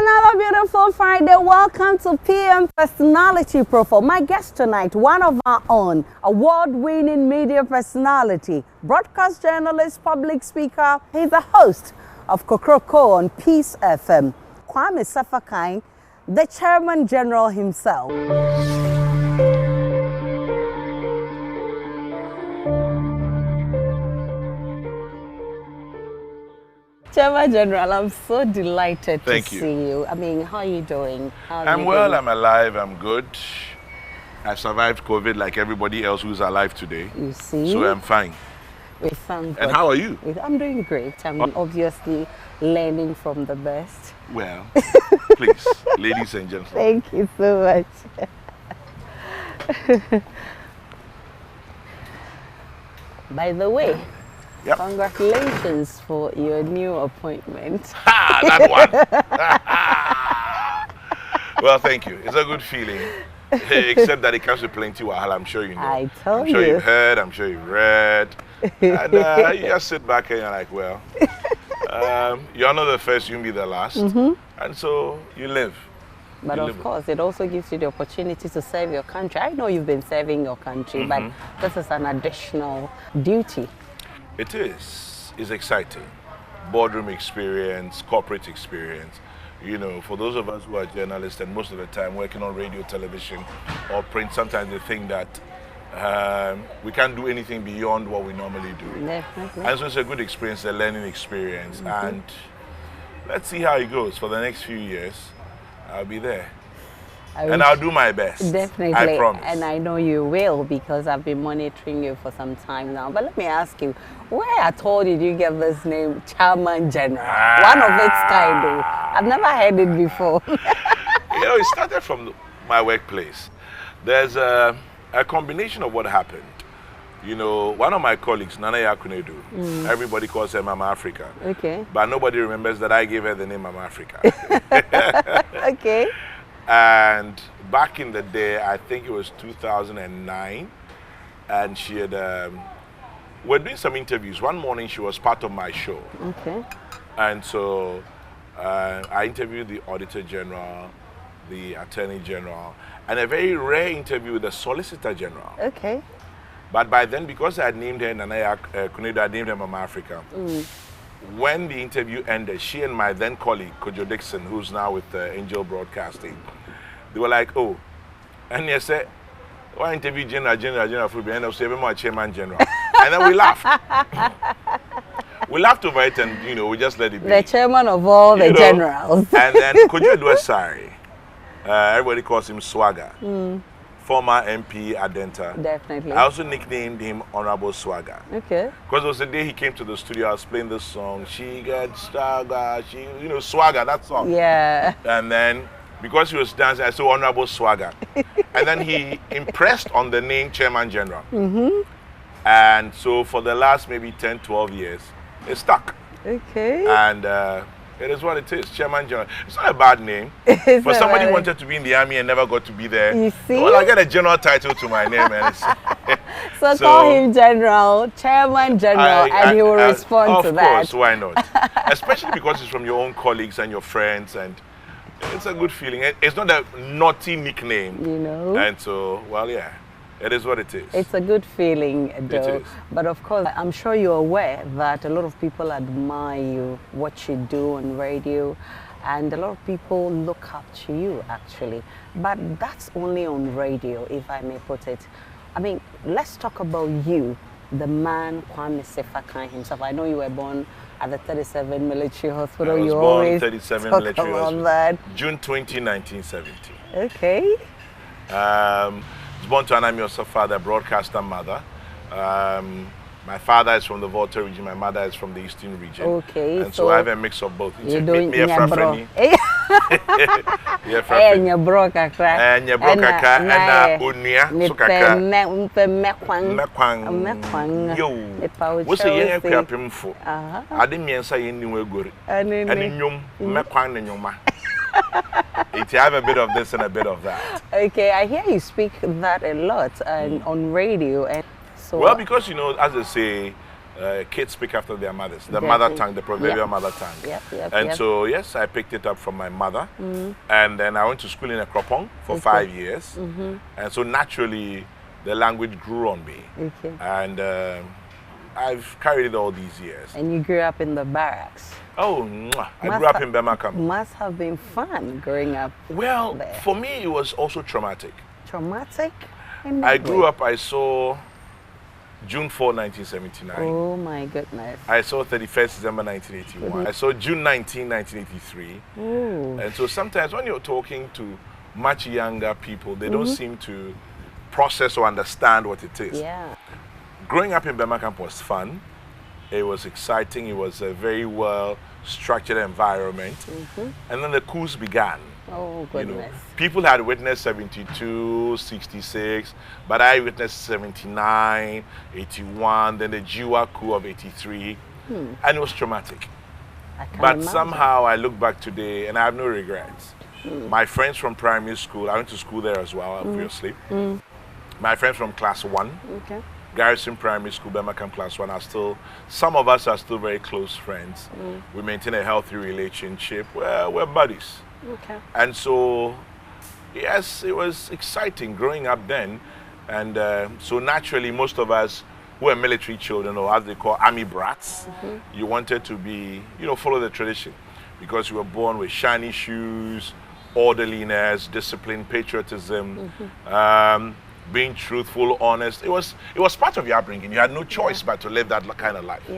another beautiful Friday. Welcome to PM Personality Profile. My guest tonight, one of our own, award-winning media personality, broadcast journalist, public speaker. He's the host of Kokrokoo on Peace FM. Kwami Sefa Kayi, the Chairman General himself. Chairman General, I'm so delighted to see you. I mean, how are you doing? I'm well, I'm alive, I'm good. I survived COVID like everybody else who's alive today. You see? So I'm fine. We thank God. And how are you? I'm doing great. I'm obviously learning from the best. Well, please, ladies and gentlemen. Thank you so much. By the way, yep. Congratulations for your new appointment. That one. Well, thank you. It's a good feeling. Except that it comes with plenty wahala, I'm sure you know. I told you. I'm sure you've heard, I'm sure you've read. And you just sit back and you're like, well, you're not the first, you'll be the last. And so you live. But of course, it also gives you the opportunity to serve your country. I know you've been serving your country, but this is an additional duty. It is. It's exciting. Boardroom experience, corporate experience. You know, for those of us who are journalists and most of the time working on radio, television, or print, sometimes they think that we can't do anything beyond what we normally do. Definitely. And so it's a good experience, a learning experience. And let's see how it goes for the next few years. I'll be there. And I'll do my best. Definitely. I promise. And I know you will, because I've been monitoring you for some time now. But let me ask you, where at all did you get this name, Chairman General? One of its kind, though. I've never heard it before. You know, it started from my workplace. There's a combination of what happened. You know, one of my colleagues, Nana Yakunedu, everybody calls her Mama Africa. Okay. But nobody remembers that I gave her the name Mama Africa. Okay. And back in the day, I think it was 2009, and she had, we're doing some interviews. One morning, she was part of my show. Okay. And so I interviewed the Auditor General, the Attorney General, and a very rare interview with the Solicitor General. Okay. But by then, because I had named her Nana Kunedo, I named her Mama Africa. When the interview ended, she and my then colleague, Kojo Dixon, who's now with Angel Broadcasting, they were like, oh, and they said, why interview General for the end of Chairman General? And then we laughed. We laughed over it and, you know, we just let it be. The chairman of all the generals. And then Kojo Dwesari, everybody calls him Swagger. Former MP Adenta. Definitely. I also nicknamed him Honorable Swagger. Okay. Because it was the day he came to the studio, I was playing this song, She Got Swagger, you know, Swagger, that song. Yeah. And then, because he was dancing, I said Honorable Swagger. And then he impressed on the name Chairman General. And so for the last maybe 10, 12 years, it stuck. Okay. And it is what it is, Chairman General. It's not a bad name. For somebody who wanted to be in the army and never got to be there. You see? Well, I get a general title to my name. And so call him General, Chairman General, and he will respond to that. Of course, why not? Especially because it's from your own colleagues and your friends, and it's a good feeling. It's not a naughty nickname. You know? And so, well, yeah. It is what it is. It's a good feeling, though. It is. But of course, I'm sure you're aware that a lot of people admire you, what you do on radio, and a lot of people look up to you, actually. But that's only on radio, if I may put it. I mean, let's talk about you, the man Kwami Sefa Kayi himself. I know you were born at the 37 Military Hospital. I was you born always 37 talk Military about Hospital. that. June 20, 1970. Okay. I was born to Anami Osofa, the broadcaster mother. My father is from the Volta region, my mother is from the Eastern region. Okay. And so I have a mix of both. You're doing Nyabro. Nyabro kakra. Nyabro kakra. And Unia. So kakra. Mekwang. Yo. What's the young crapim for? I didn't mean say anywhere good. And Nyum. Mekwang and Nyuma. It have a bit of this and a bit of that. Okay, I hear you speak that a lot and on radio. And so well, because you know, as I say, kids speak after their mothers, the mother tongue, the proverbial mother tongue. And so, yes, I picked it up from my mother. And then I went to school in Kokrokoo for 5 years. And so naturally, the language grew on me. And I've carried it all these years. And you grew up in the barracks. Oh, I grew up in Bema Camp. Must have been fun growing up. Well, there. For me, it was also traumatic. Traumatic? I grew up, I saw June 4, 1979. Oh my goodness. I saw 31st December 1981. I saw June 19, 1983. Ooh. And so sometimes when you're talking to much younger people, they don't seem to process or understand what it is. Yeah. Growing up in Bema Camp was fun. It was exciting. It was a very well structured environment. And then the coups began. Oh, goodness. You know, people had witnessed 72, 66, but I witnessed 79, 81, then the Jiwa coup of 83, and it was traumatic. But imagine. Somehow I look back today and I have no regrets. My friends from primary school, I went to school there as well, obviously. My friends from class 1, Garrison Primary School, Bema Camp class 1, are still, some of us are still very close friends. We maintain a healthy relationship. We're buddies. And so, yes, it was exciting growing up then. And so naturally, most of us who were military children, or as they call army brats, you wanted to be, follow the tradition. Because you were born with shiny shoes, orderliness, discipline, patriotism, being truthful, honest. It was part of your upbringing. You had no choice but to live that kind of life.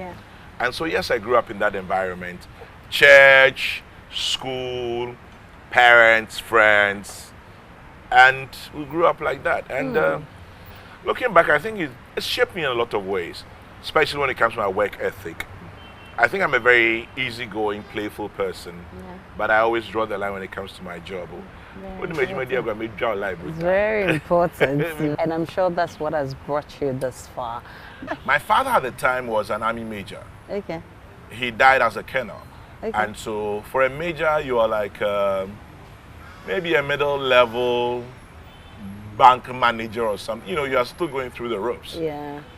And so, yes, I grew up in that environment. Church, school, parents, friends, and we grew up like that. And looking back, I think it shaped me in a lot of ways, especially when it comes to my work ethic. I think I'm a very easygoing, playful person, but I always draw the line when it comes to my job. It's very important. And I'm sure that's what has brought you this far. My father at the time was an army major. He died as a colonel. And so for a major, you are like maybe a middle level bank manager or something. You are still going through the ropes.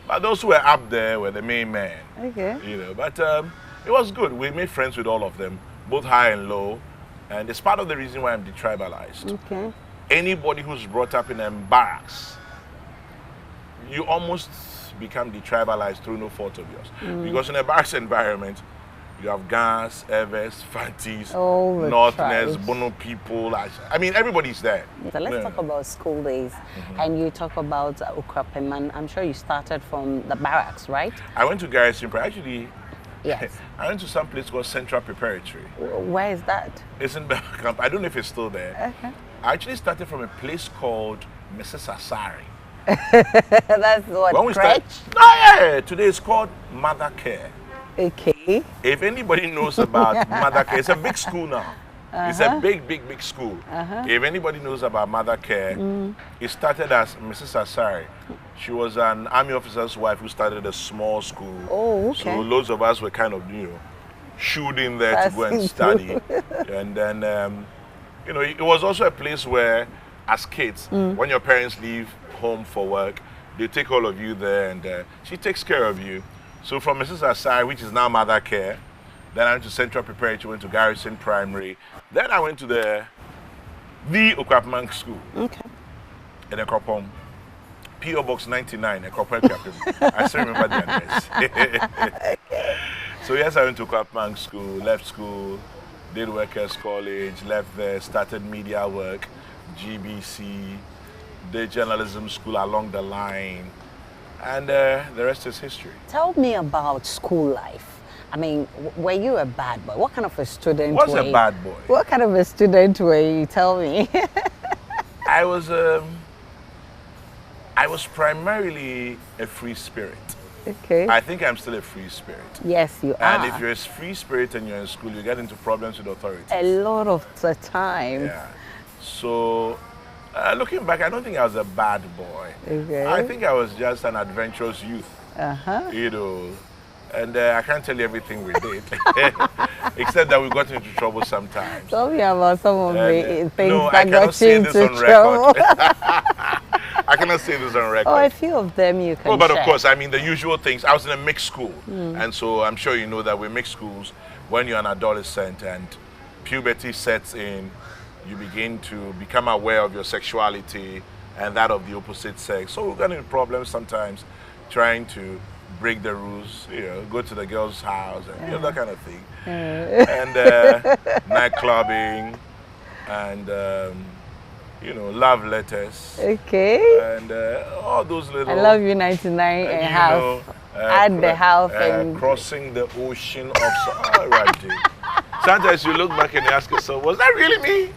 But those who were up there were the main men. But it was good. We made friends with all of them, both high and low. And it's part of the reason why I'm detribalized. Anybody who's brought up in a barracks, you almost become detribalized through no fault of yours. Because in a barracks environment, you have Gans, Evers, Fantis, Northerners, Bono people. I mean, everybody's there. So let's talk about school days. And you talk about Ukrapeman. I'm sure you started from the barracks, right? I went to Garrison Prime. Actually, yes. I went to some place called Central Preparatory. Where is that? It's in Bema Camp. I don't know if it's still there. I actually started from a place called Mrs. Asari. That's what, crèche? No, today it's called Mother Care. If anybody knows about Mother Care, it's a big school now. It's a big, big, big school. If anybody knows about Mother Care, it started as Mrs. Asari. She was an army officer's wife who started a small school. So loads of us were kind of, shooed in there to go and study. And then, it was also a place where, as kids, when your parents leave home for work, they take all of you there and she takes care of you. So from Mrs. Asai, which is now Mother Care, then I went to Central Preparatory, went to Garrison Primary. Then I went to the Okwapman School in Ekropong. P.O. Box 99, Ekropong. I still remember the address. So yes, I went to Okwapman School, left school, did Workers College, left there, started media work, GBC, did journalism school along the line. And the rest is history. Tell me about school life. I mean, were you a bad boy? What kind of a student were you? What's a bad boy? What kind of a student were you? Tell me. I was primarily a free spirit. I think I'm still a free spirit. Yes, you are. And if you're a free spirit and you're in school, you get into problems with authorities. A lot of the time. Yeah. So, looking back, I don't think I was a bad boy. I think I was just an adventurous youth. And I can't tell you everything we did, except that we got into trouble sometimes. Tell me about some of the things that got you into trouble. I cannot say this on record. Oh, a few of them you can Oh, but share. of course, I mean the usual things. I was in a mixed school, and so I'm sure you know that with mixed schools, when you're an adolescent and puberty sets in, you begin to become aware of your sexuality and that of the opposite sex. So we're getting problems sometimes trying to break the rules, go to the girl's house and that kind of thing. And night clubbing and love letters. Okay. And all those little. I love you 99 and a half. Add the half and crossing the ocean of. All right, dude. Sometimes you look back and you ask yourself, was that really me?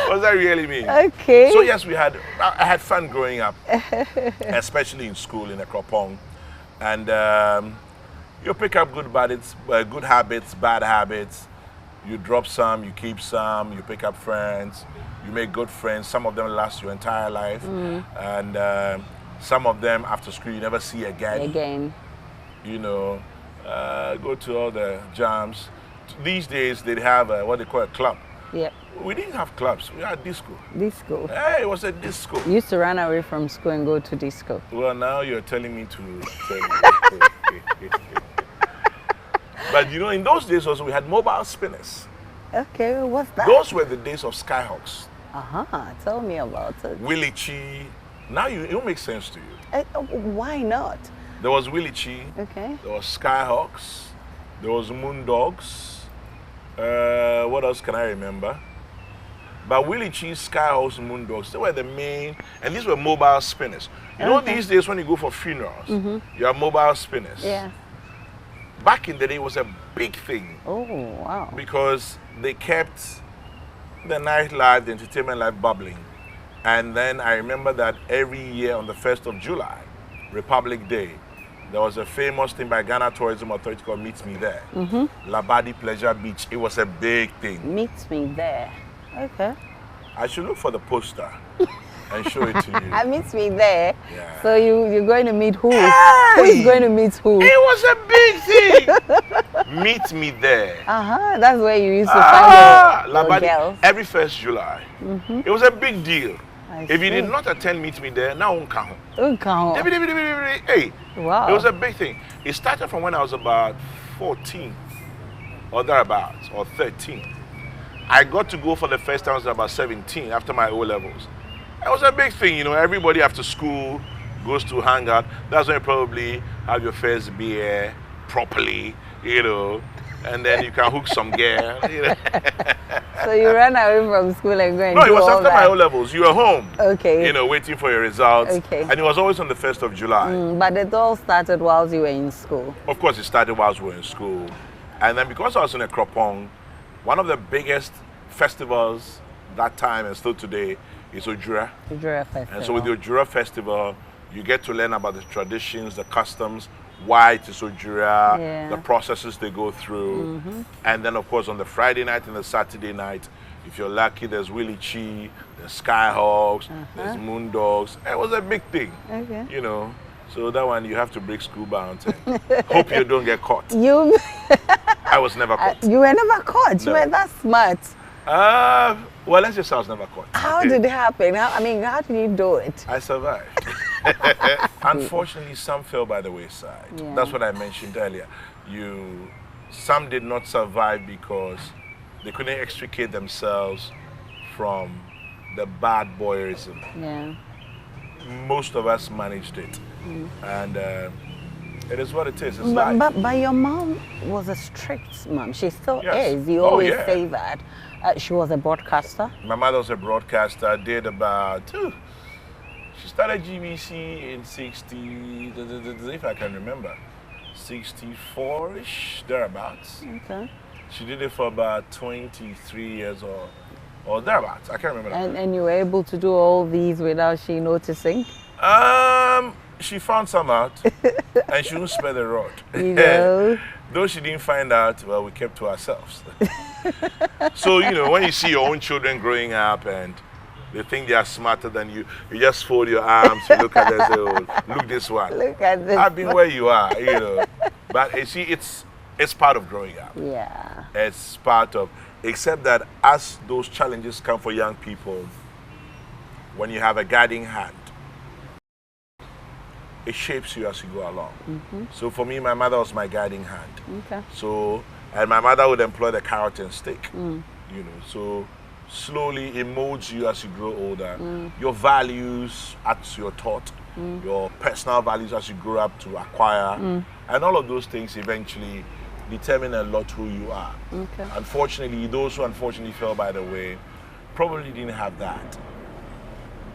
Was that really me? Okay. So yes, I had fun growing up, especially in school in Kokrokoo. And you pick up good habits, bad habits. You drop some, you keep some, you pick up friends, you make good friends. Some of them last your entire life. And some of them after school you never see again. Go to all the jams. These days they have what they call a club. Yep. We didn't have clubs, we had disco. Disco. Hey, it was a disco. You used to run away from school and go to disco. Well, now you're telling me to tell you. But in those days also we had mobile spinners. Okay, what's that? Those were the days of Skyhawks. Tell me about it. Willie Chi. Now it makes sense to you. Why not? There was Willie Chi. Okay. There was Skyhawks. There was Moondogs. What else can I remember? But Willie Chi, Skyhawks, Moondogs, they were the main, and these were mobile spinners. These days when you go for funerals, you have mobile spinners. Yeah. Back in the day, it was a big thing. Oh, wow. Because they kept the nightlife, the entertainment life bubbling. And then I remember that every year on the 1st of July, Republic Day, there was a famous thing by Ghana Tourism Authority called Meet Me There. Labadi Pleasure Beach. It was a big thing. Meet Me There. Okay. I should look for the poster and show it to you. Meet Me There. Yeah. So you're going to meet who? Hey! Who is going to meet who? It was a big thing. Meet Me There. That's where you used to find your girls. Every 1st July. It was a big deal. If you did not attend Meet Me There, now won't count. Hey, wow. It was a big thing. It started from when I was about 14 or thereabouts, or 13. I got to go for the first time when I was about 17 after my O-levels. It was a big thing, everybody after school goes to hang out. That's when you probably have your first beer properly, and then you can hook some girl. So you ran away from school and go and No, do it was all after that. my O-levels. You were home. Okay. Waiting for your results. Okay. And it was always on the 1st of July. But it all started whilst you were in school. Of course, it started whilst we were in school. And then because I was in a Kokrokoo, one of the biggest festivals that time and still today is Ojura. Ojura Festival. And so with the Ojura Festival, you get to learn about the traditions, the customs, why it is Ojura, the processes they go through. And then, of course, on the Friday night and the Saturday night, if you're lucky, there's Willie Chi, there's Skyhawks, there's Moondogs. It was a big thing, So that one, you have to break school bounds and hope you don't get caught. I was never caught. You were never caught? No. You were that smart? Well, let's just say I was never caught. How did it happen? How did you do it? I survived. Unfortunately, some fell by the wayside. Yeah. That's what I mentioned earlier. Some did not survive because they couldn't extricate themselves from the bad boyism. Yeah. Most of us managed it. And it is what it is. It's life. But your mom was a strict mom. She still is. You Oh, always yeah. say that. She was a broadcaster. My mother was a broadcaster, did about, she started GBC in 60, if I can remember, 64-ish, thereabouts. Okay. She did it for about 23 years or thereabouts, I can't remember. And you were able to do all these without she noticing? She found some out, and she didn't spare the rod. Though she didn't find out, well, we kept to ourselves. So, when you see your own children growing up and they think they are smarter than you, you just fold your arms, you look at them and say, oh, look this one. Look at this. I've been where you are, But you see, it's part of growing up. Yeah. It's part of, except that as those challenges come for young people, when you have a guiding hand, it shapes you as you go along. So for me, my mother was my guiding hand. Okay. So, and my mother would employ the carrot and stick, you know. So slowly it molds you as you grow older. Your values as you're taught, your personal values as you grow up to acquire, and all of those things eventually determine a lot who you are. Okay. Unfortunately, those who unfortunately fell by the way probably didn't have that,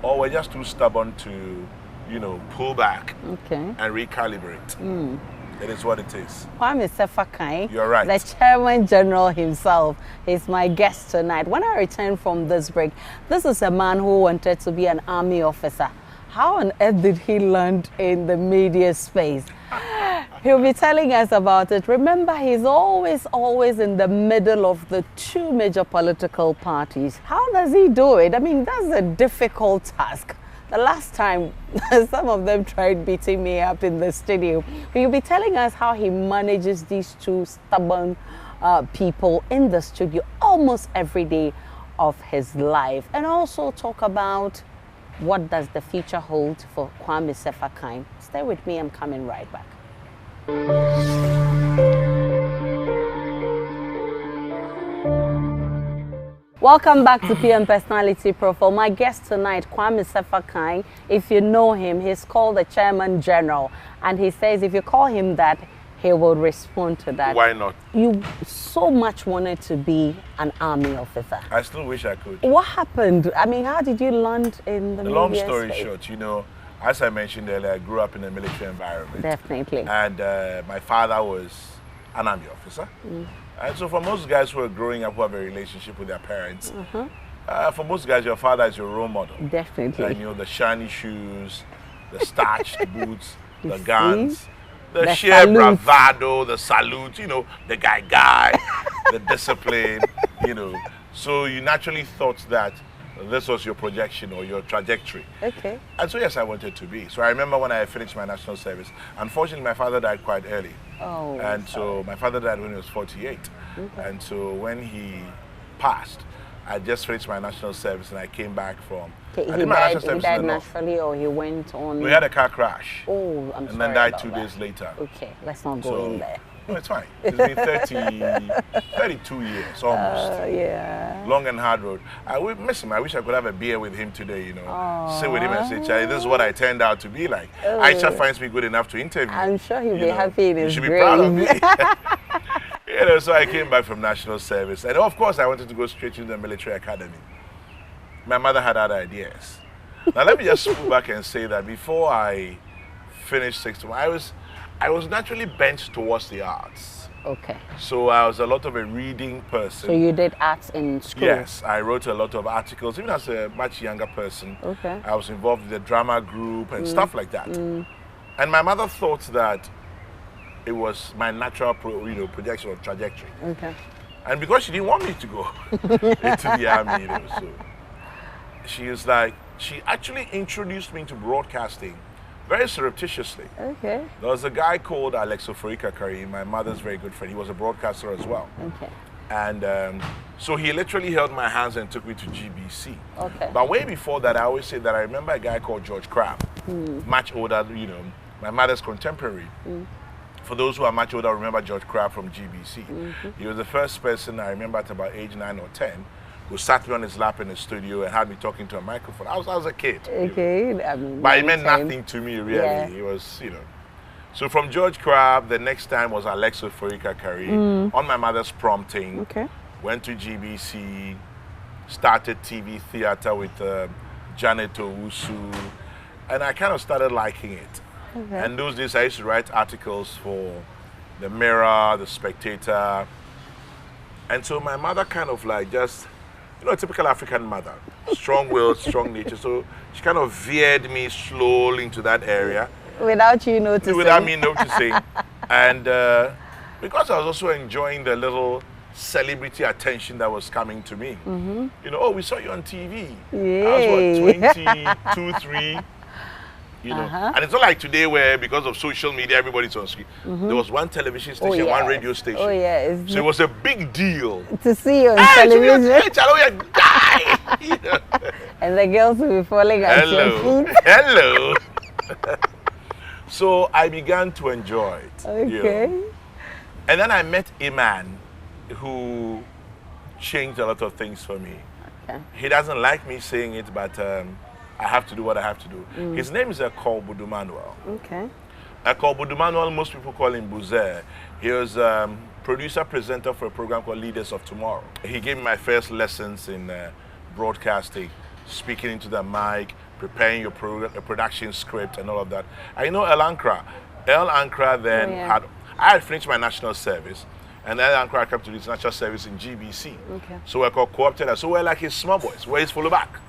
or were just too stubborn to, you know, pull back and recalibrate. It is what it is. Kwami Sefa Kayi, You're right. the Chairman General himself, is my guest tonight. When I return from this break, this is a man who wanted to be an army officer. How on earth did he land in the media space? He'll be telling us about it. Remember, he's always in the middle of the two major political parties. How does he do it? I mean, that's a difficult task. The last time, some of them tried beating me up in the studio. He'll be telling us how he manages these two stubborn people in the studio almost every day of his life. And also talk about what does the future hold for Kwami Sefa Kayi. Stay with me, I'm coming right back. Welcome back to PM Personality Profile. My guest tonight, Kwami Sefa Kayi. If you know him, he's called the Chairman General. And he says if you call him that, he will respond to that. Why not? You so much wanted to be an army officer. I still wish I could. What happened? I mean, how did you land in the media Long story space? short, you know, as I mentioned earlier, I grew up in a military environment. Definitely. And my father was an army officer. And so for most guys who are growing up who have a relationship with their parents, for most guys, your father is your role model. Definitely. And you know, the shiny shoes, the starched boots, the guns, the sheer salute. bravado, the salute, you know, the guy, the discipline, you know. So you naturally thought that this was your projection or your trajectory. Okay. And so yes, I wanted to be. So I remember when I finished my national service, unfortunately my father died quite early. Oh, and so my father died when he was 48. And so when he passed, I just finished my national service and I came back from... Okay, I did my national service he died in the north. naturally or he went on... We had a car crash. Oh, I'm sorry And then died about 2 that. days later. Okay, let's not go in there. No, it's fine. It's been 32 years almost. Yeah. Long and hard road. I would miss him. I wish I could have a beer with him today, you know. Sit with him and say, Charlie, this is what I turned out to be like. Aisha finds me good enough to interview. I'm sure he'll you be know. happy in his You should be proud of me. grave. You know, so I came back from national service. And of course, I wanted to go straight to the military academy. My mother had other ideas. Now, let me just go back and say that before I finished sixth form, I was naturally bent towards the arts. Okay. So I was a lot of a reading person. So you did arts in school? Yes, I wrote a lot of articles, even as a much younger person. Okay. I was involved in the drama group and stuff like that. And my mother thought that it was my natural projection or trajectory. Okay. And because she didn't want me to go into the army, you know, so she was like, she actually introduced me to broadcasting very surreptitiously. Okay. There was a guy called Sefa Kayi, my mother's very good friend. He was a broadcaster as well. Okay. And so he literally held my hands and took me to GBC. Okay. But way before that, I always say that I remember a guy called George Crabb, much older, you know, my mother's contemporary. For those who are much older, remember George Crabb from GBC. He was the first person I remember at about age 9 or 10 who sat me on his lap in the studio and had me talking to a microphone. I was a kid. Okay. I mean, But it meant nothing to me, really. Yeah. It was, you know. So from George Crabb, the next time was Sefa Kayi on my mother's prompting. Okay. Went to GBC, started TV theater with Janet Owusu, and I kind of started liking it. Okay. And those days I used to write articles for The Mirror, The Spectator. And so my mother kind of like just, you know, a typical African mother, strong-willed, strong nature. So she kind of veered me slowly into that area. Without you noticing. Without me noticing. And because I was also enjoying the little celebrity attention that was coming to me. You know, oh, we saw you on TV. I was what, 22, 3? You know, and it's not like today where because of social media everybody's on screen. There was one television station, one radio station. Oh yeah, so it was a big deal to see you on hey, television. Hey, Chalo, guy. You know? And the girls will be falling at your Hello. feet. Hello. So I began to enjoy it. Okay. And then I met a man who changed a lot of things for me. Okay. He doesn't like me saying it, but I have to do what I have to do. His name is Kwami Manuel. Okay. Kwami Manuel, most people call him Buzer. He was producer, presenter for a program called Leaders of Tomorrow. He gave me my first lessons in broadcasting, speaking into the mic, preparing your production script and all of that. I know El Ankara. El Ankara then I had finished my national service, and then El Ankara came to this national service in GBC. Okay. So we're called co-opted. So we're like his small boys. We're his follow back.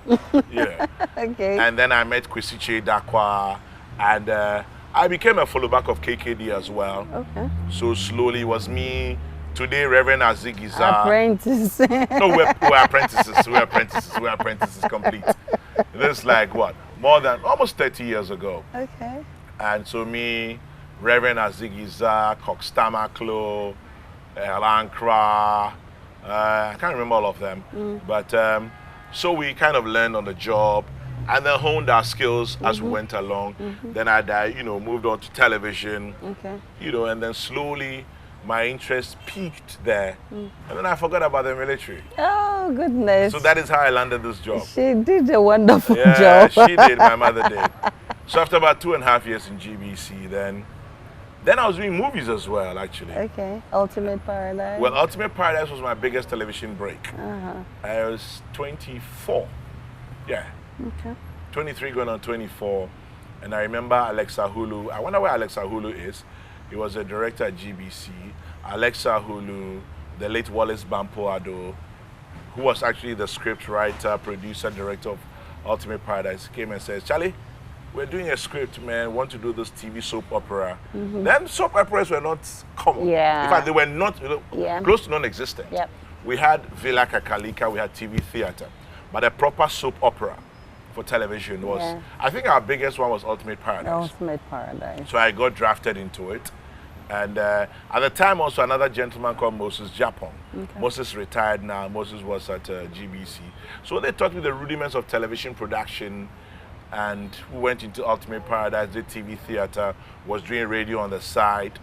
Yeah. Okay. And then I met Kwesi Dakwa, and I became a follow back of KKD as well. Okay. So slowly it was me. Today, Reverend Azigiza. Apprentice. No, we're apprentices. We're apprentices. We're apprentices complete. This is like what? More than almost 30 years ago. Okay. And so me, Reverend Azigiza, Kokstamaklo, Alankra, I can't remember all of them. But so we kind of learned on the job and then honed our skills as we went along. Then I moved on to television, and then slowly my interest peaked there. And then I forgot about the military. Oh, goodness. So that is how I landed this job. She did a wonderful Yeah, job. she did. My mother did. So after about 2.5 years in GBC, then I was doing movies as well, actually. Okay. Ultimate Paradise. Well, Ultimate Paradise was my biggest television break. I was 24. Yeah. Okay. 23 going on 24. And I remember Alexa Hulu. I wonder where Alexa Hulu is. He was a director at GBC. Alexa Hulu, the late Wallace Bampoado, who was actually the script writer, producer, director of Ultimate Paradise, came and said, Charlie, we're doing a script, man. Want to do this TV soap opera. Then soap operas were not common. Yeah. In fact, they were not close to non-existent. Yep. We had Villa Kakalika, we had TV theater, but a proper soap opera for television was, I think our biggest one was Ultimate Paradise. Ultimate Paradise. So I got drafted into it. And at the time also another gentleman called Moses Japon. Moses retired now, Moses was at GBC. So they taught me the rudiments of television production, and we went into Ultimate Paradise, did TV theater, was doing radio on the side,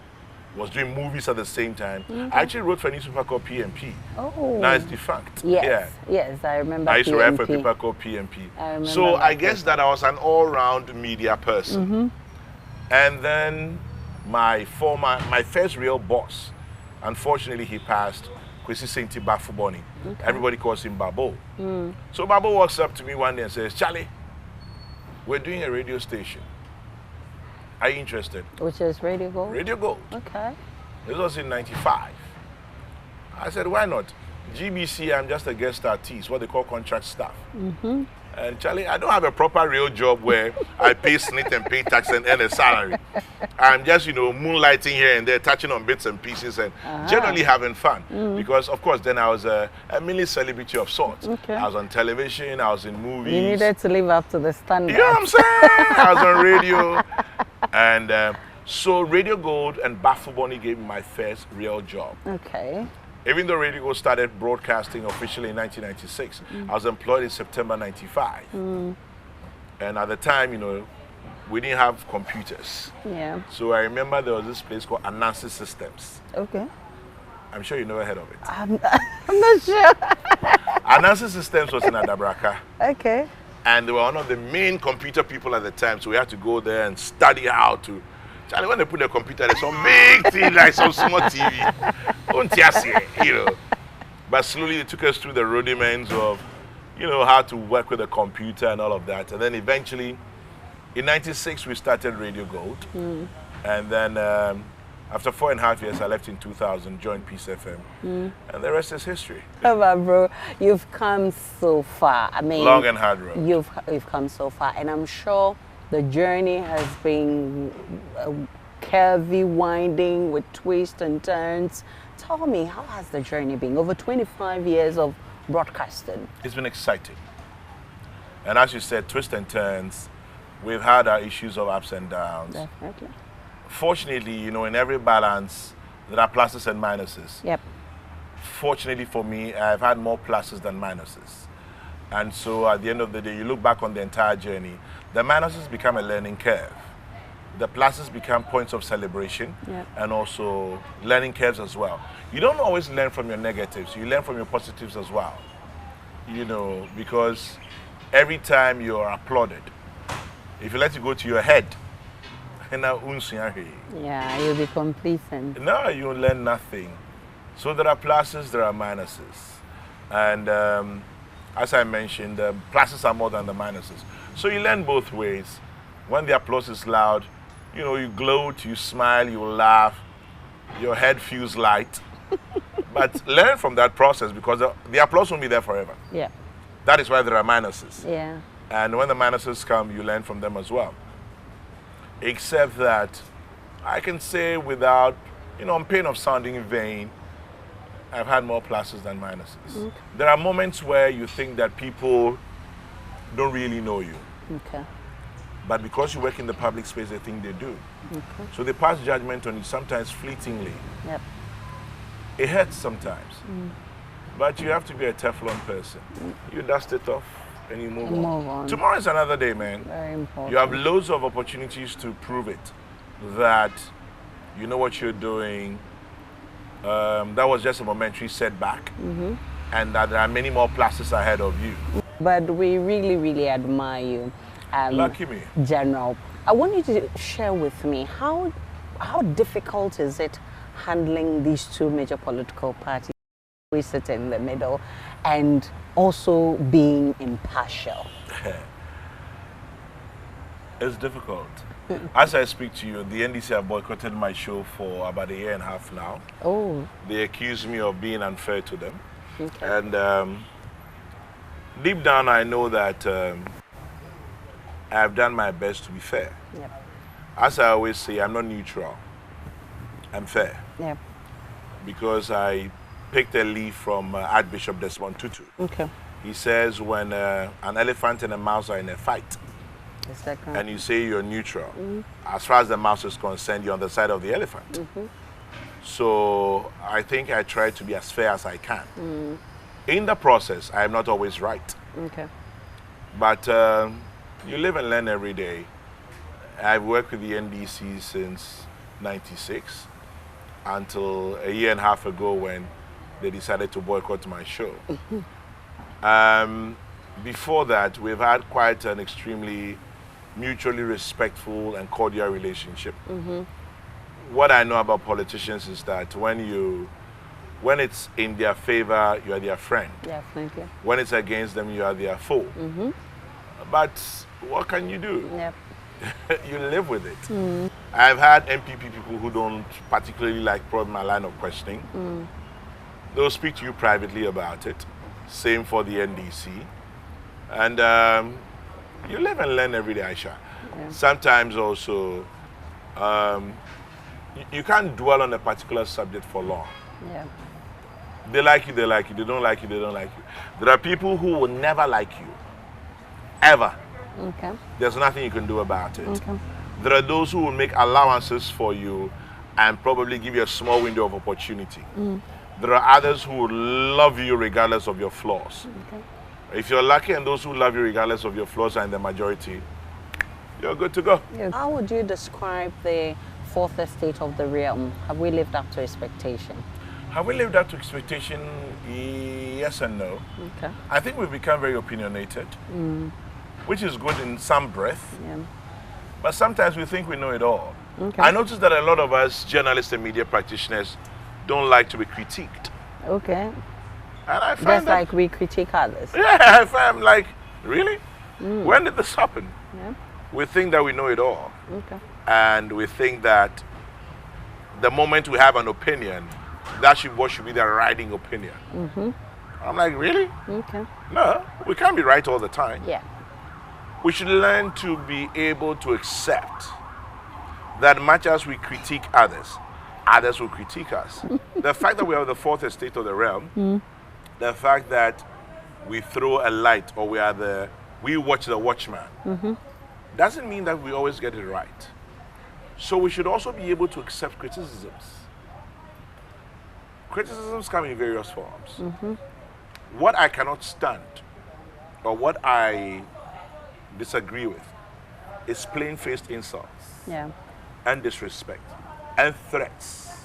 was doing movies at the same time. I actually wrote for a newspaper called PMP. Oh. Now it's defunct. Yes, yes, I remember I used to PMP. write for a paper called PMP. I remember So I that guess that I was an all-round media person. And then my first real boss, unfortunately he passed, Kwesi Senti Bafuboni. Everybody calls him Babo. So Babo walks up to me one day and says, Charlie, we're doing a radio station. Are you interested? Which is Radio Gold? Radio Gold. Okay. This was in 95. I said, why not? GBC, I'm just a guest artist, what they call contract staff. And Charlie, I don't have a proper real job where I pay SNIT and pay tax and earn a salary. I'm just, moonlighting here and there, touching on bits and pieces and generally having fun. Because, of course, then I was a mini celebrity of sorts. I was on television, I was in movies. You needed to live up to the standard. You know what I'm saying? I was on radio. And so Radio Gold and Bafuboni gave me my first real job. Okay. Even though Radio Gold started broadcasting officially in 1996, I was employed in September 95. And at the time, we didn't have computers. Yeah. So I remember there was this place called Anansi Systems. Okay. I'm sure you never heard of it. I'm not sure. Anansi Systems was in Adabraka. Okay. And they were one of the main computer people at the time, so we had to go there and study how to. Charlie, when they put the computer, there's some big TV, like some small TV. But slowly they took us through the rudiments of, how to work with a computer and all of that. And then eventually, in 96, we started Radio Gold. And then after 4.5 years, I left in 2000, joined Peace FM. And the rest is history. Oh, but bro, you've come so far. I mean, long and hard road. You've come so far. And I'm sure the journey has been curvy, winding with twists and turns. Tell me, how has the journey been? Over 25 years of broadcasting. It's been exciting. And as you said, twists and turns. We've had our issues of ups and downs. Definitely. Fortunately, in every balance, there are pluses and minuses. Yep. Fortunately for me, I've had more pluses than minuses. And so at the end of the day, you look back on the entire journey, the minuses become a learning curve. The pluses become points of celebration, yeah, and also learning curves as well. You don't always learn from your negatives, you learn from your positives as well. You know, because every time you're applauded, if you let it go to your head, yeah, you'll be complacent. no, you learn nothing. So there are pluses, there are minuses. And as I mentioned, the pluses are more than the minuses. So you learn both ways. When the applause is loud, you know, you gloat, you smile, you laugh, your head feels light. But learn from that process, because the applause won't be there forever. Yeah. That is why there are minuses. Yeah. And when the minuses come, you learn from them as well. Except that I can say without, you know, on pain of sounding vain, I've had more pluses than minuses. Okay. There are moments where you think that people don't really know you. Okay. But because you work in the public space, they think they do. Okay. So they pass judgment on you, sometimes fleetingly. Yep. It hurts sometimes. But you have to be a Teflon person. You dust it off and you move on. Tomorrow is another day, man. Very important. You have loads of opportunities to prove it, that you know what you're doing. That was just a momentary setback, and that there are many more pluses ahead of you. But we really, really admire you. Lucky me. General, I want you to share with me how difficult is it handling these two major political parties? We sit in the middle, and also being impartial. It's difficult. As I speak to you, the NDC have boycotted my show for about a year and a half now. Oh. They accuse me of being unfair to them. Okay. And deep down, I know that I've done my best to be fair. Yep. As I always say, I'm not neutral. I'm fair. Yep. Because I picked a leaf from Archbishop Desmond Tutu. Okay. He says when an elephant and a mouse are in a fight, and you say you're neutral, as far as the mouse is concerned, you're on the side of the elephant. So I think I try to be as fair as I can. In the process, I am not always right. Okay. But you live and learn every day. I've worked with the NDC since '96 until a year and a half ago when they decided to boycott my show. Before that, we've had quite an extremely mutually respectful and cordial relationship. What I know about politicians is that when it's in their favor, you are their friend. Definitely. When it's against them, you are their foe. But what can you do? Yep. You live with it. I've had MPP people who don't particularly like probably my line of questioning. They'll speak to you privately about it. Same for the NDC. And you live and learn every day, Aisha. Yeah. Sometimes also, you can't dwell on a particular subject for long. Yeah. They like you, they like you. They don't like you, they don't like you. There are people who will never like you. Ever. Okay. There's nothing you can do about it. Okay. There are those who will make allowances for you and probably give you a small window of opportunity. There are others who will love you regardless of your flaws. Okay. If you're lucky and those who love you regardless of your flaws are in the majority, you're good to go. How would you describe the fourth estate of the realm? Have we lived up to expectation? Have we lived up to expectation? Yes and no. Okay. I think we've become very opinionated, which is good in some breath. Yeah. But sometimes we think we know it all. Okay. I noticed that a lot of us journalists and media practitioners don't like to be critiqued. Okay. And I find Just that, like we critique others. yeah, I find like, really? When did this happen? Yeah. We think that we know it all. Okay. And we think that the moment we have an opinion, that what should be the riding opinion. I'm like, really? Okay. No, we can't be right all the time. Yeah. We should learn to be able to accept that much as we critique others, others will critique us. The fact that we have the fourth estate of the realm, the fact that we throw a light or we watch the watchman, doesn't mean that we always get it right. So we should also be able to accept criticisms. Criticisms come in various forms. What I cannot stand or what I disagree with is plain-faced insults Yeah. and disrespect and threats.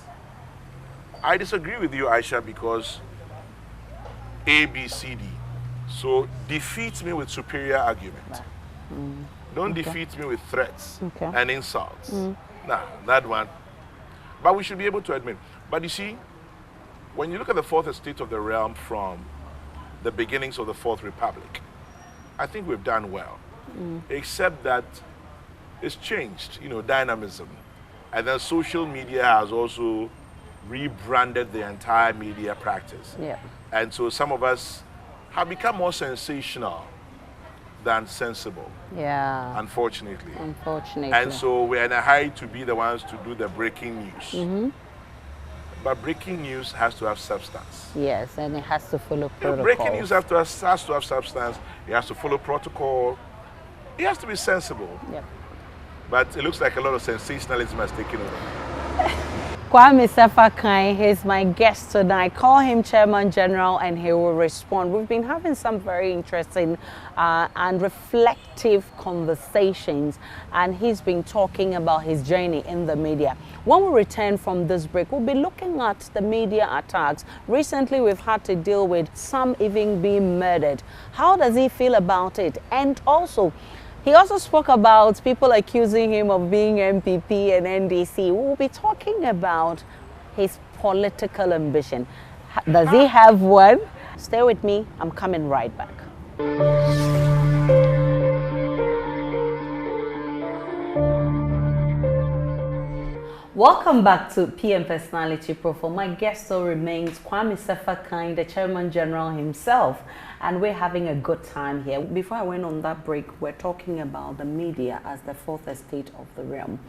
I disagree with you, Aisha, because A, B, C, D. So defeat me with superior argument. Don't defeat me with threats and insults. Nah, that one. But we should be able to admit. But you see, when you look at the fourth estate of the realm from the beginnings of the Fourth Republic, I think we've done well. Except that it's changed, dynamism. And then social media has also rebranded the entire media practice. Yeah. And so some of us have become more sensational than sensible, Yeah. unfortunately. Unfortunately. And so we're in a hurry to be the ones to do the breaking news. But breaking news has to have substance. Yes, and it has to follow protocol. Breaking news has to have substance. It has to follow protocol. It has to be sensible. Yep. But it looks like a lot of sensationalism has taken over. Kwami Sefa Kayi is my guest tonight. Call him Chairman General and he will respond. We've been having some very interesting and reflective conversations, and he's been talking about his journey in the media. When we return from this break, we'll be looking at the media attacks. Recently, we've had to deal with some even being murdered. How does he feel about it? And he also spoke about people accusing him of being MPP and NDC. We'll be talking about his political ambition. Does he have one? Stay with me. I'm coming right back. Welcome back to PM Personality Profile. My guest still remains Kwami Sefa Kayi, the Chairman General himself, and we're having a good time here. Before I went on that break, we're talking about the media as the fourth estate of the realm.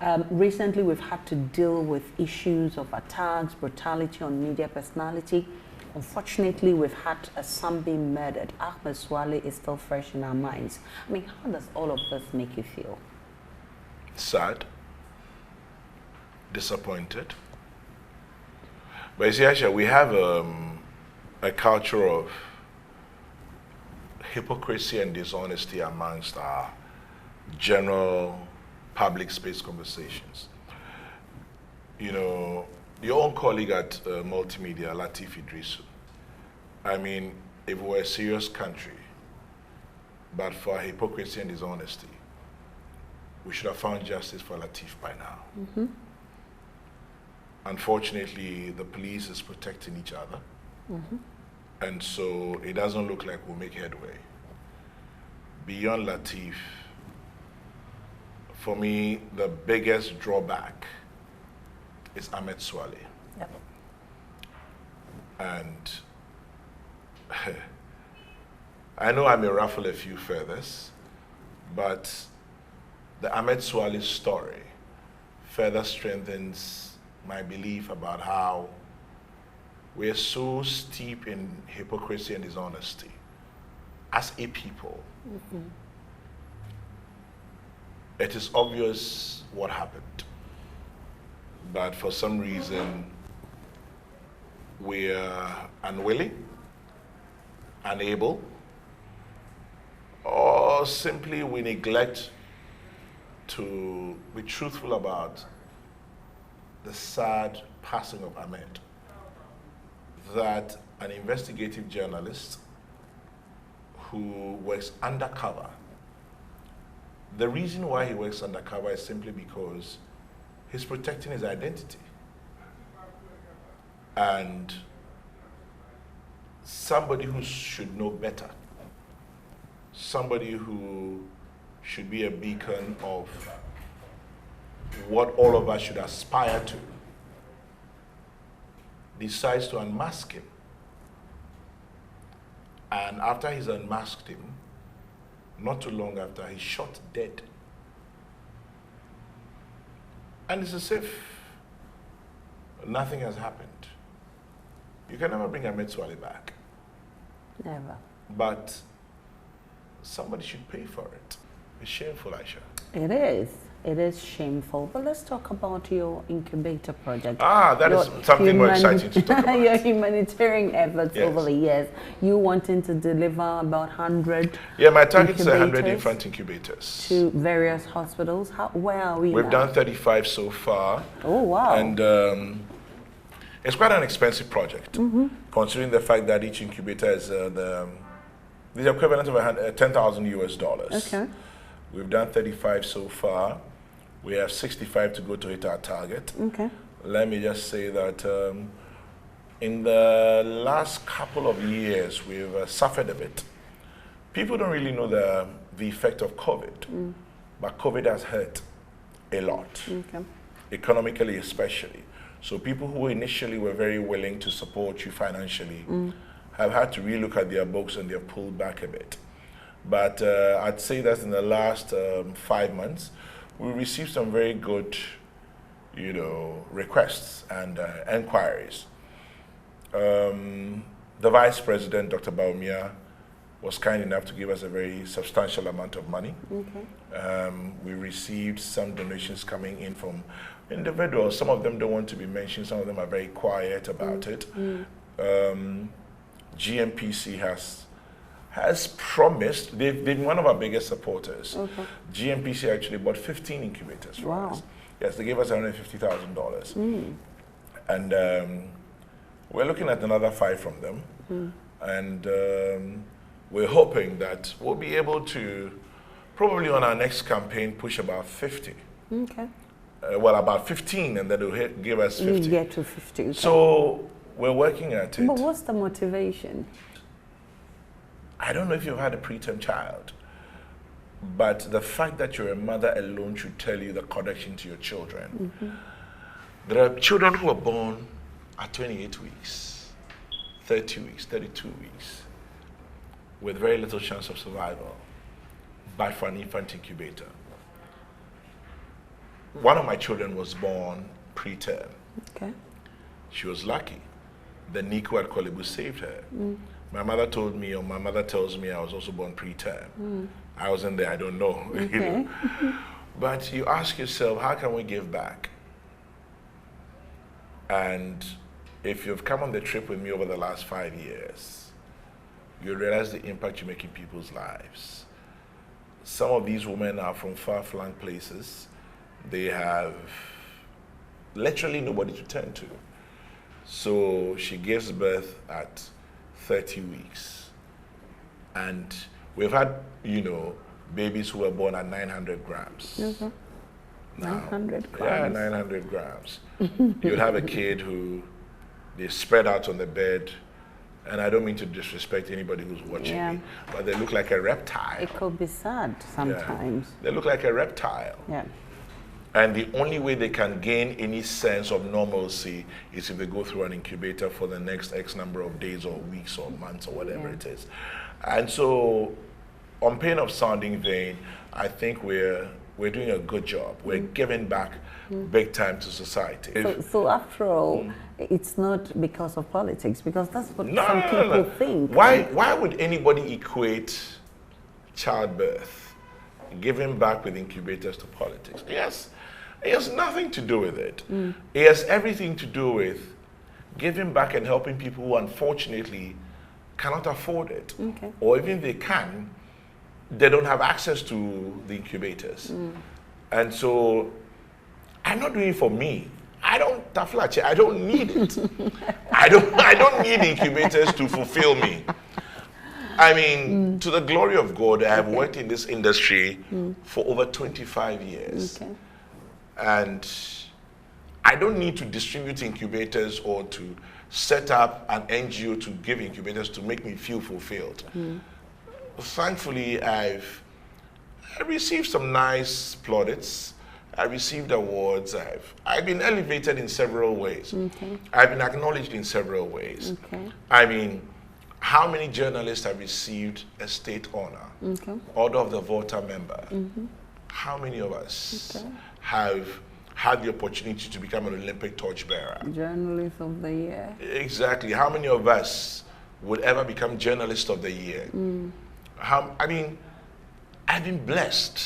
Yeah. Recently, we've had to deal with issues of attacks, brutality on media personality. Unfortunately, we've had a son being murdered. Ahmed Swale is still fresh in our minds. I mean, how does all of this make you feel? Sad. Disappointed. But you see, Aisha, we have a culture of hypocrisy and dishonesty amongst our general public space conversations. Your own colleague at Multimedia, Latif Idrisu, I mean, if we're a serious country, but for hypocrisy and dishonesty, we should have found justice for Latif by now. Unfortunately, the police is protecting each other. And so it doesn't look like we'll make headway. Beyond Latif, for me, the biggest drawback is Ahmed Swale. Yep. And I know I may ruffle a few feathers, but the Ahmed Swale story further strengthens my belief about how we're so steep in hypocrisy and dishonesty as a people. It is obvious what happened, but for some reason we're unwilling, unable, or simply we neglect to be truthful about the sad passing of Ahmed, that an investigative journalist who works undercover, the reason why he works undercover is simply because he's protecting his identity. And somebody who should know better, somebody who should be a beacon of what all of us should aspire to, decides to unmask him. And after he's unmasked him, not too long after, he's shot dead. And it's as if nothing has happened. You can never bring Ahmed Swale back. Never. But somebody should pay for it. It's shameful, Aisha. It is. It is shameful. But let's talk about your incubator project. Ah, that is something more exciting to talk about. Your humanitarian efforts Yes. over the years. You wanting to deliver about 100 Yeah, my target is 100 incubators infant incubators. to various hospitals. Where are we We've now? done 35 so far. Oh, wow. And it's quite an expensive project, Mm-hmm. considering the fact that each incubator is the equivalent of 10,000 US dollars. Okay. We've done 35 so far. We have 65 to go to hit our target. Okay. Let me just say that in the last couple of years, we've suffered a bit. People don't really know the effect of COVID, but COVID has hurt a lot, Okay. economically especially. So people who initially were very willing to support you financially have had to relook at their books and they've pulled back a bit. But I'd say that in the last 5 months, we received some very good, requests and enquiries. The Vice President, Dr. Baumia, was kind enough to give us a very substantial amount of money. Okay. We received some donations coming in from individuals. Some of them don't want to be mentioned. Some of them are very quiet about it. GMPC has promised, they've been one of our biggest supporters. Okay. GMPC actually bought 15 incubators for Wow. us. Yes, they gave us $150,000. And we're looking at another 5 from them. And we're hoping that we'll be able to, probably on our next campaign, push about 50. Okay. Well, about 15, and then they'll give us 50. You get to 50. Okay. So we're working at it. But what's the motivation? I don't know if you've had a preterm child, but the fact that you're a mother alone should tell you the connection to your children. There are children who are born at 28 weeks, 30 weeks, 32 weeks, with very little chance of survival, but for an infant incubator. One of my children was born preterm. Okay. She was lucky. The NICU at Kolebu saved her. My mother told me, or my mother tells me, I was also born preterm. I wasn't there, I don't know. Okay. But you ask yourself, how can we give back? And if you've come on the trip with me over the last 5 years, you realize the impact you make in people's lives. Some of these women are from far-flung places. They have literally nobody to turn to. So she gives birth at 30 weeks. And we've had, babies who were born at 900 grams. Okay. Now, 900 grams. Yeah, 900 grams. You'd have a kid who they spread out on the bed, and I don't mean to disrespect anybody who's watching me, but they look like a reptile. It could be sad sometimes. They look like a reptile. Yeah. And the only way they can gain any sense of normalcy is if they go through an incubator for the next X number of days or weeks or months or whatever it is. And so, on pain of sounding vain, I think we're doing a good job. We're giving back big time to society. So after all, it's not because of politics, because that's what some people think. Why would anybody equate childbirth, giving back with incubators, to politics? Yes, it has nothing to do with it. It has everything to do with giving back and helping people who unfortunately cannot afford it. Okay. Or even if they can, they don't have access to the incubators. And so I'm not doing it for me. I don't need it. I don't need incubators to fulfill me. I mean, to the glory of God, I have worked in this industry for over 25 years. Okay. And I don't need to distribute incubators or to set up an NGO to give incubators to make me feel fulfilled. Thankfully, I received some nice plaudits. I received awards. I've been elevated in several ways. Okay. I've been acknowledged in several ways. Okay. I mean, how many journalists have received a state honor? Okay. Order of the Volta member. How many of us have had the opportunity to become an Olympic torchbearer? Journalist of the Year. Exactly. How many of us would ever become Journalist of the Year? I mean, I've been blessed.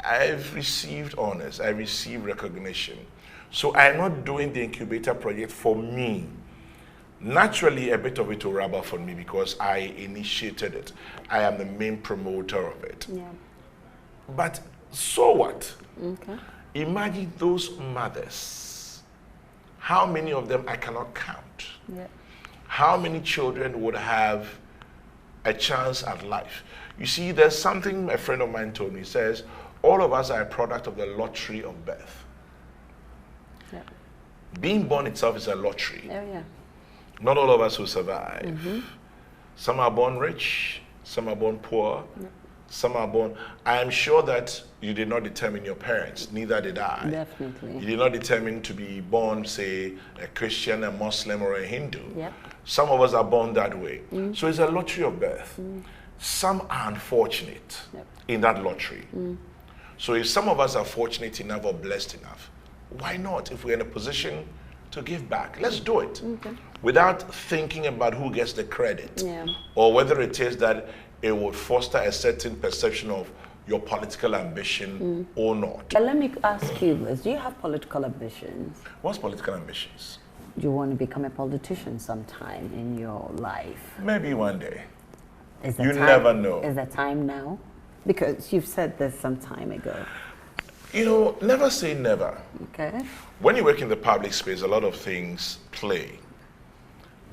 I've received honors, I received recognition. So I'm not doing the incubator project for me. Naturally, a bit of it will rub off on me because I initiated it. I am the main promoter of it. Yeah. But so what? Okay. Imagine those mothers. How many of them I cannot count? Yeah. How many children would have a chance at life? You see, there's something a friend of mine told me. He says, all of us are a product of the lottery of birth. Yeah. Being born itself is a lottery. Oh, yeah. Not all of us will survive. Some are born rich, some are born poor, some are born... I am sure that you did not determine your parents, neither did I. Definitely. You did not determine to be born, say, a Christian, a Muslim, or a Hindu. Yep. Some of us are born that way. So it's a lottery of birth. Some are unfortunate in that lottery. So if some of us are fortunate enough or blessed enough, why not? If we're in a position to give back, let's do it. Without thinking about who gets the credit or whether it is that it would foster a certain perception of your political ambition or not. But let me ask you this. Do you have political ambitions? What's political ambitions? Do you want to become a politician sometime in your life? Maybe one day. Is the You time, never know. Is the time now? Because you've said this some time ago. You know, never say never. Okay. When you work in the public space, a lot of things play.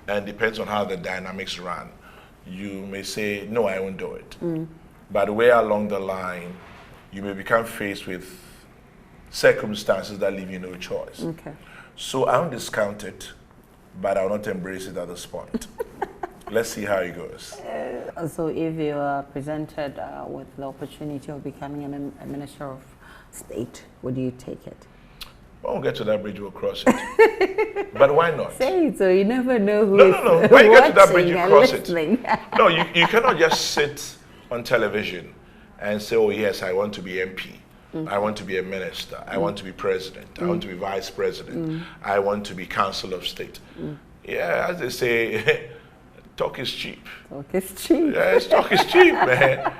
And depends on how the dynamics run. You may say, no, I won't do it. But where along the line, you may become faced with circumstances that leave you no choice. Okay. So I won't discount it, but I will not embrace it at this point. Let's see how it goes. So if you are presented with the opportunity of becoming a minister of state, would you take it? When we get to that bridge, we'll cross it. But why not? Say it, so you never know who No. is When you get to that bridge, you watching cross and it. listening. No, you cannot just sit on television and say, oh yes, I want to be MP. I want to be a minister. I want to be president. I want to be vice president. I want to be council of state. Yeah, as they say, talk is cheap. Talk is cheap. Yes, talk is cheap, man.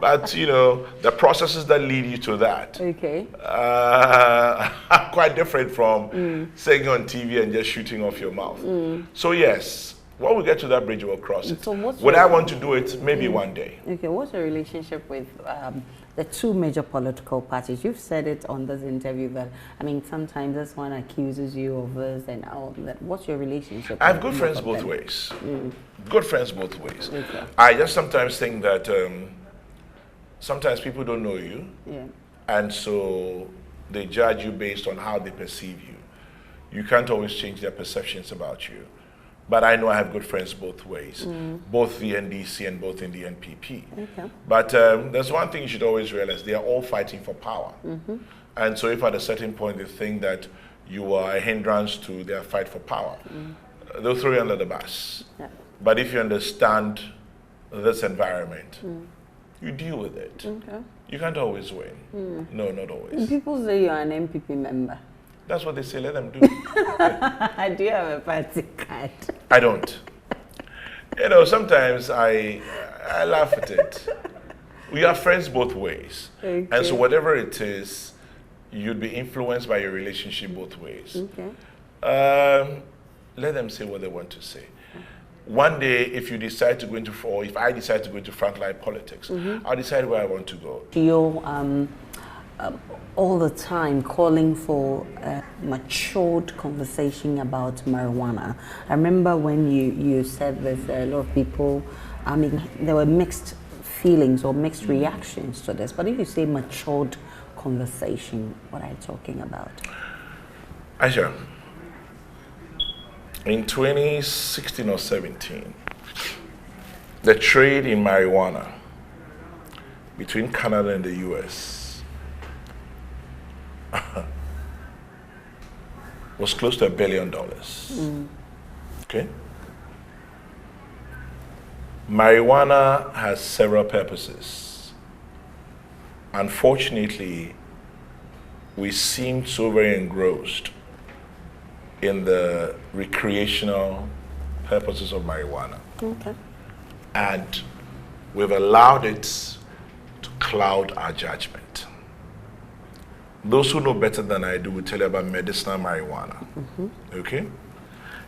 But, you know, the processes that lead you to that Okay. are quite different from saying on TV and just shooting off your mouth. So, yes, when we get to that bridge, we'll cross it. So what's Would your- I want to do it? Maybe one day. Okay, what's your relationship with the two major political parties? You've said it on this interview that, I mean, sometimes this one accuses you of this and all that. What's your relationship? I have with good both friends of both them? ways. Good friends both ways. Okay. I just sometimes think that sometimes people don't know you, Yeah. and so they judge you based on how they perceive you. You can't always change their perceptions about you. But I know I have good friends both ways, both the NDC and both in the NPP. Okay. But there's one thing you should always realize, they are all fighting for power. And so if at a certain point they think that you are a hindrance to their fight for power, they'll throw you under the bus. Yeah. But if you understand this environment, you deal with it. Okay. You can't always win. No, not always. People say you're an MPP member. That's what they say, let them do. Do you have a party card? I don't. You know, sometimes I laugh at it. We are friends both ways. Okay. And so whatever it is, you'd be influenced by your relationship both ways. Okay. Let them say what they want to say. One day, if you decide to go into, or if I decide to go into frontline politics, I'll decide where I want to go. You're all the time calling for a matured conversation about marijuana. I remember when you said this, a lot of people, I mean, there were mixed feelings or mixed reactions to this. But if you say matured conversation, what are you talking about? Aisha, in 2016 or 17, the trade in marijuana between Canada and the US was close to $1 billion. Okay? Marijuana has several purposes. Unfortunately, we seem so very engrossed in the recreational purposes of marijuana. Okay. And we've allowed it to cloud our judgment. those who know better than I do will tell you about medicinal marijuana, okay?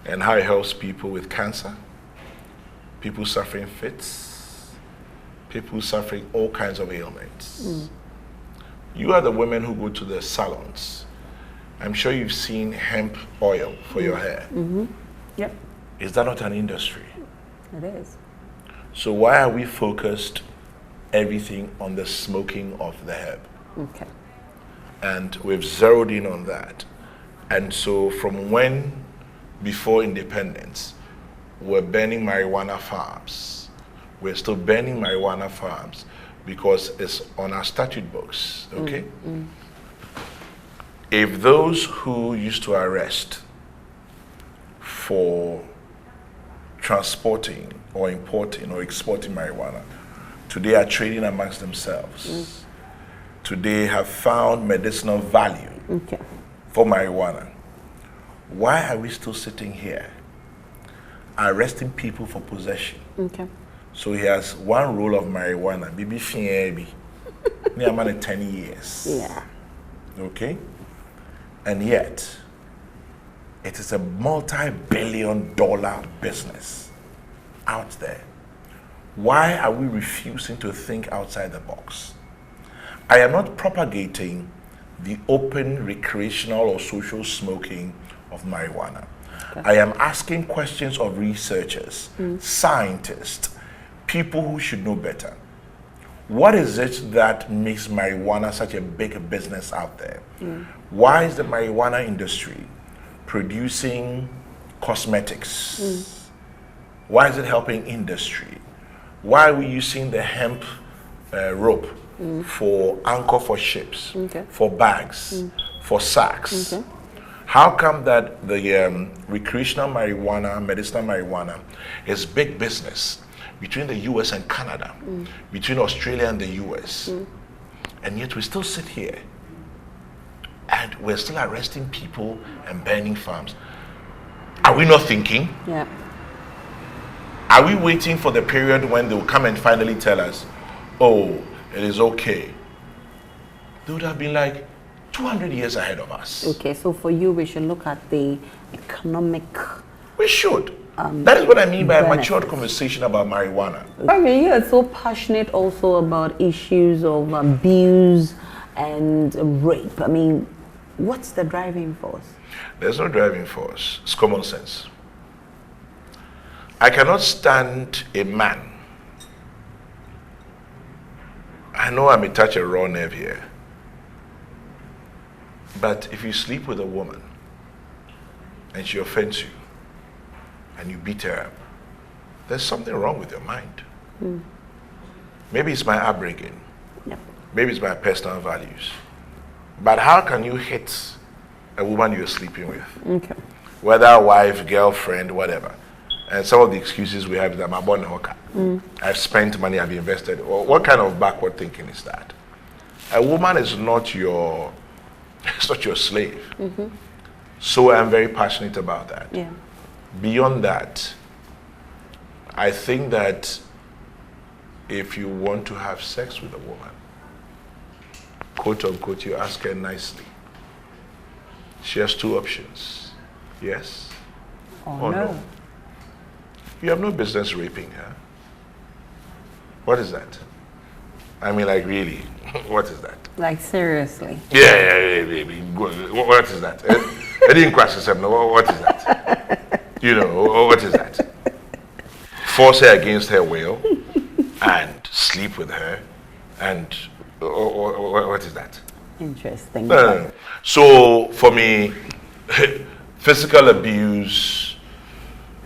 And how it helps people with cancer, people suffering fits, people suffering all kinds of ailments. You are the women who go to the salons. I'm sure you've seen hemp oil for your hair. Yep. Is that not an industry? It is. So why are we focused everything on the smoking of the herb? Okay. And we've zeroed in on that. And so from when, before independence, we're burning marijuana farms. We're still burning marijuana farms because it's on our statute books, okay? If those who used to arrest for transporting or importing or exporting marijuana today are trading amongst themselves, today have found medicinal value for marijuana, why are we still sitting here arresting people for possession? So he has one roll of marijuana, bibi fiebi, near man 10 years. Yeah. Okay? And yet, it is a multi-billion-dollar business out there. Why are we refusing to think outside the box? I am not propagating the open recreational or social smoking of marijuana. I am asking questions of researchers, scientists, people who should know better. What is it that makes marijuana such a big business out there? Why is the marijuana industry producing cosmetics? Why is it helping industry? Why are we using the hemp rope for anchor for ships, for bags, for sacks? How come that the recreational marijuana, medicinal marijuana, is big business between the US and Canada, between Australia and the US, and yet we still sit here and we're still arresting people and burning farms? Are we not thinking? Yeah. Are we waiting for the period when they will come and finally tell us, oh, it is okay? They would have been like 200 years ahead of us. Okay, so for you, we should look at the economic. We should. That is what I mean by a benefits. matured conversation about marijuana. I mean, you're so passionate also about issues of abuse and rape. I mean, what's the driving force? There's no driving force. It's common sense. I cannot stand a man. I know I may touch a raw nerve here. But if you sleep with a woman and she offends you and you beat her up, there's something wrong with your mind. Maybe it's my upbringing. Yep. Maybe it's my personal values. But how can you hit a woman you're sleeping with? Okay. Whether wife, girlfriend, whatever. And some of the excuses we have is that I'm born hawker. I've spent money, I've invested. Well, what kind of backward thinking is that? A woman is not your, it's not your slave. So I'm very passionate about that. Yeah. Beyond that, I think that if you want to have sex with a woman, quote unquote, you ask her nicely. She has two options. Yes or no. You have no business raping her. What is that? I mean, like, really, what is that? Like, seriously. Yeah, baby. What is that? I didn't question yourself. No, what is that? You know, what is that? Force her against her will and sleep with her, and what is that? Interesting. No. So for me, physical abuse,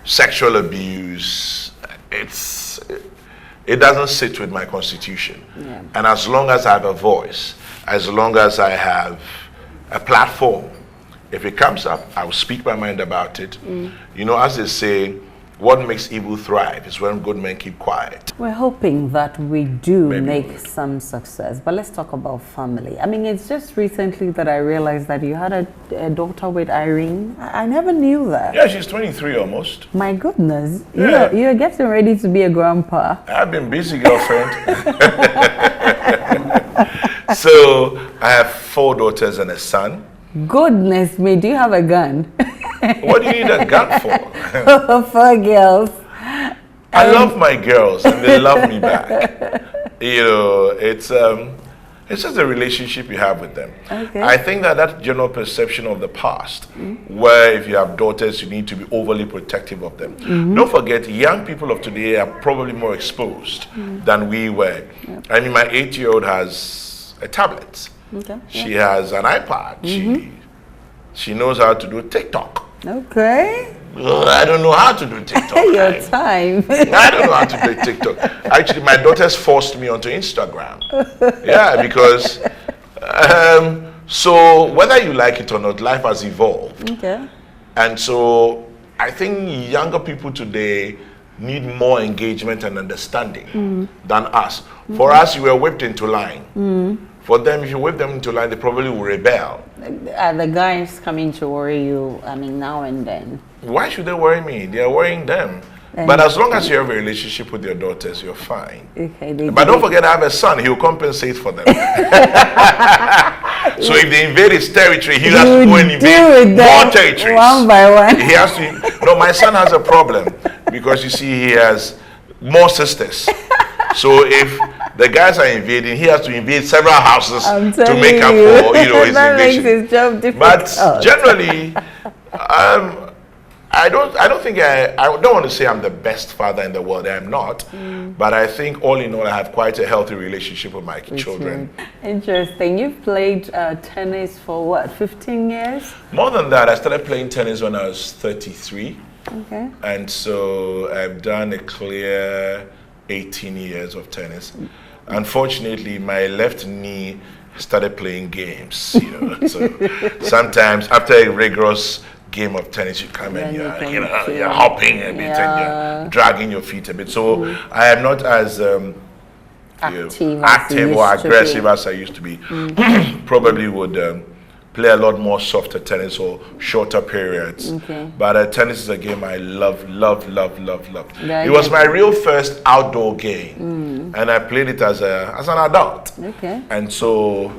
sexual abuse, it doesn't sit with my constitution. Yeah. And as long as I have a voice, as long as I have a platform, if it comes up, I will speak my mind about it. You know, as they say, what makes evil thrive is when good men keep quiet. We're hoping that we do Maybe make some success, but let's talk about family. I mean, it's just recently that I realized that you had a daughter with Irene. I never knew that. Yeah, she's 23 almost. My goodness, Yeah. you're getting ready to be a grandpa. I've been busy, girlfriend. So I have 4 daughters and a son. Goodness me, do you have a gun? What do you need a gun for? 4 girls. I love my girls and they love me back. You know, it's just a relationship you have with them. Okay. I think that general perception of the past, where if you have daughters, you need to be overly protective of them. Don't forget, young people of today are probably more exposed than we were. Yep. I mean, my 8-year-old has a tablet. Okay. She has an iPad. She knows how to do TikTok. Okay. I don't know how to do TikTok. Your time. I don't know how to do TikTok. Actually, my daughters forced me onto Instagram. Yeah, because so whether you like it or not, life has evolved. Okay. And so I think younger people today need more engagement and understanding than us. For us, you were whipped into line. For them, if you whip them into line, they probably will rebel. Are the guys coming to worry you, I mean, now and then? Why should they worry me? They are worrying them. But as long as you have a relationship with your daughters, you're fine. Okay, but don't forget, I have a son. He'll compensate for them. So if they invade his territory, he has to go and invade more territories. One by one. He has to. No, my son has a problem because you see, he has more sisters. So if the guys are invading, he has to invade several houses to make up for his invasion. Makes his job difficult. But generally, I don't want to say I'm the best father in the world. I'm not. But I think all in all, I have quite a healthy relationship with my children. Interesting. You've played tennis for what, 15 years? More than that, I started playing tennis when I was 33. Okay. And so I've done a clear 18 years of tennis. Unfortunately, my left knee started playing games. So sometimes after a rigorous game of tennis, you come and you're hopping a bit and you're dragging your feet a bit. So I am not as active or aggressive as I used to be. Probably would play a lot more softer tennis or shorter periods. Okay. But tennis is a game I love. It was my real first outdoor game, and I played it as an adult. Okay. And so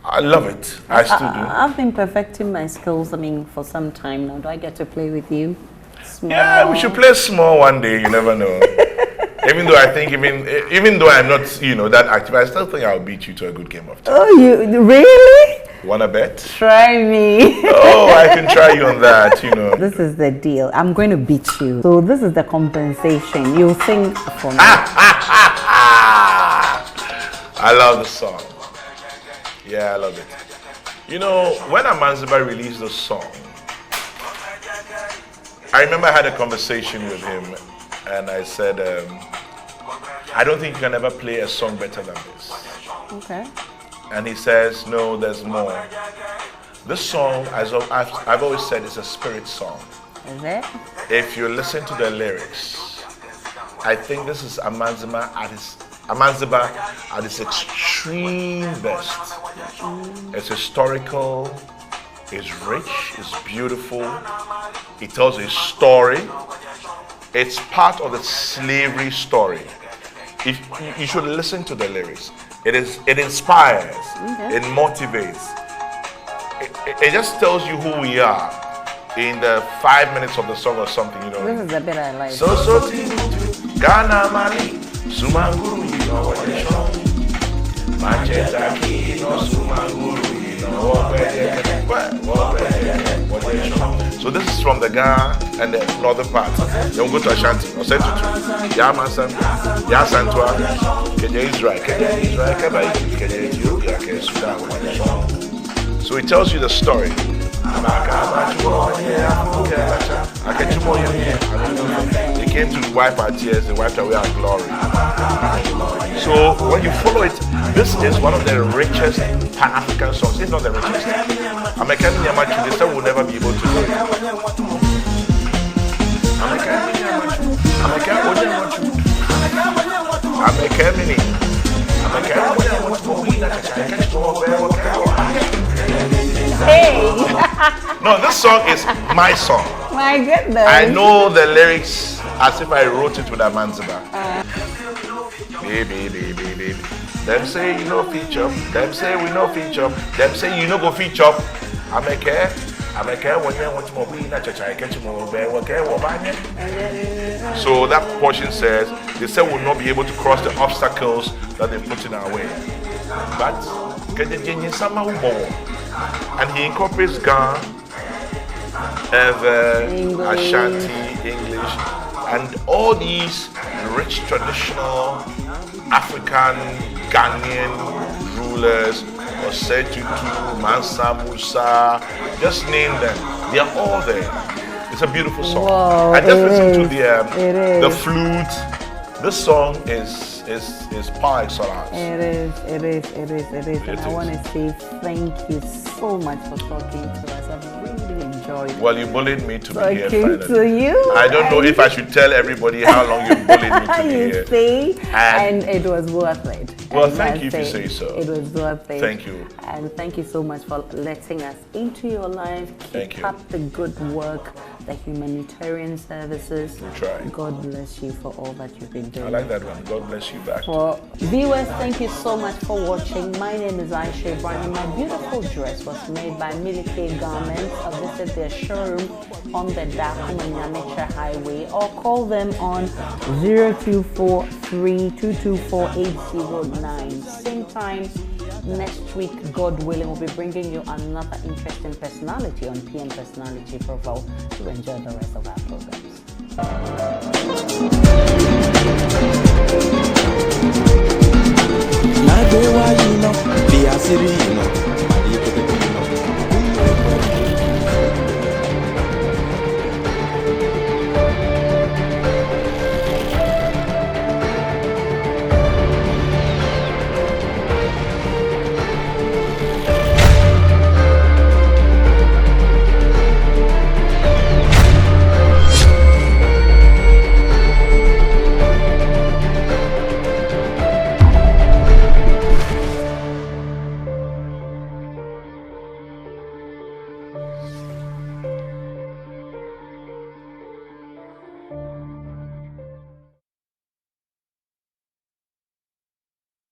I love it. I still do. I've been perfecting my skills, I mean, for some time now. Do I get to play with you? Small. Yeah, we should play small one day. You never know. Even though I think, even though I'm not, that active, I still think I'll beat you to a good game of tennis. Oh, you really? Wanna bet? Try me. Oh, I can try you on that, This is the deal. I'm going to beat you. So this is the compensation. You sing for me. I love the song. Yeah, I love it. When Amanziba released the song, I remember I had a conversation with him and I said, I don't think you can ever play a song better than this. Okay. And he says, no, there's more. This song, as I've always said, is a spirit song. Is it? If you listen to the lyrics, I think this is Amanziba at its extreme best. It's historical, it's rich, it's beautiful, it tells a story. It's part of the slavery story. If you should listen to the lyrics. It inspires, it motivates. It just tells you who we are in the 5 minutes of the song or something, This is the bit I like. So Ghana Mali, Sumanguru, what is wrong? Manchester Key, no Sumanguru, what is wrong? So this is from the Ghana and the northern part. You go to Ashanti, or send to Yamasan, Yasantua, Kenya Israel, Kenya Ethiopia, Kenya Sudan. So it tells you the story. They came to wipe our tears, they wiped away our glory. So when you follow it, this is one of the richest Pan-African songs. It's not the richest. American Yamachu, they said we'll never be able to do it. Hey! No, this song is my song. My goodness. I know the lyrics as if I wrote it with Amanziba. Baby, baby, baby. Them say you no feature. Them say we no feature. Them say you no go feature. I'm a care when you want to move in a church. I catch you more. So that portion says they said we'll not be able to cross the obstacles that they put in our way. But and he incorporates Ga, Ashanti, English, and all these rich traditional African Ghanaian rulers, Osetutu, Mansa Musa, just name them. They are all there. It's a beautiful song. Whoa, I just listened to the is. flute. This song is par excellence. It is. And I want to say thank you so much for talking to us. I've really enjoyed it. Well, you bullied me to be here Talking finally. to you. I don't know if I should tell everybody how long you bullied me to be You here. see, and it was worth it. Well, And thank I you if you say say so. It was worth it. Thank you. And thank you so much for letting us into your life. Thank Keep you. up the good work, the humanitarian services. We try. God bless you for all that you've been doing. I like that one. God bless you back. For viewers, thank you so much for watching. My name is Aisha Ibrahim. My beautiful dress was made by Milike Garments. Visit their showroom on the Dakumanya Nature Highway or call them on 0243224809. Same time next week, God willing, we'll be bringing you another interesting personality on PM Personality Profile to enjoy the rest of our programs. Now, you know,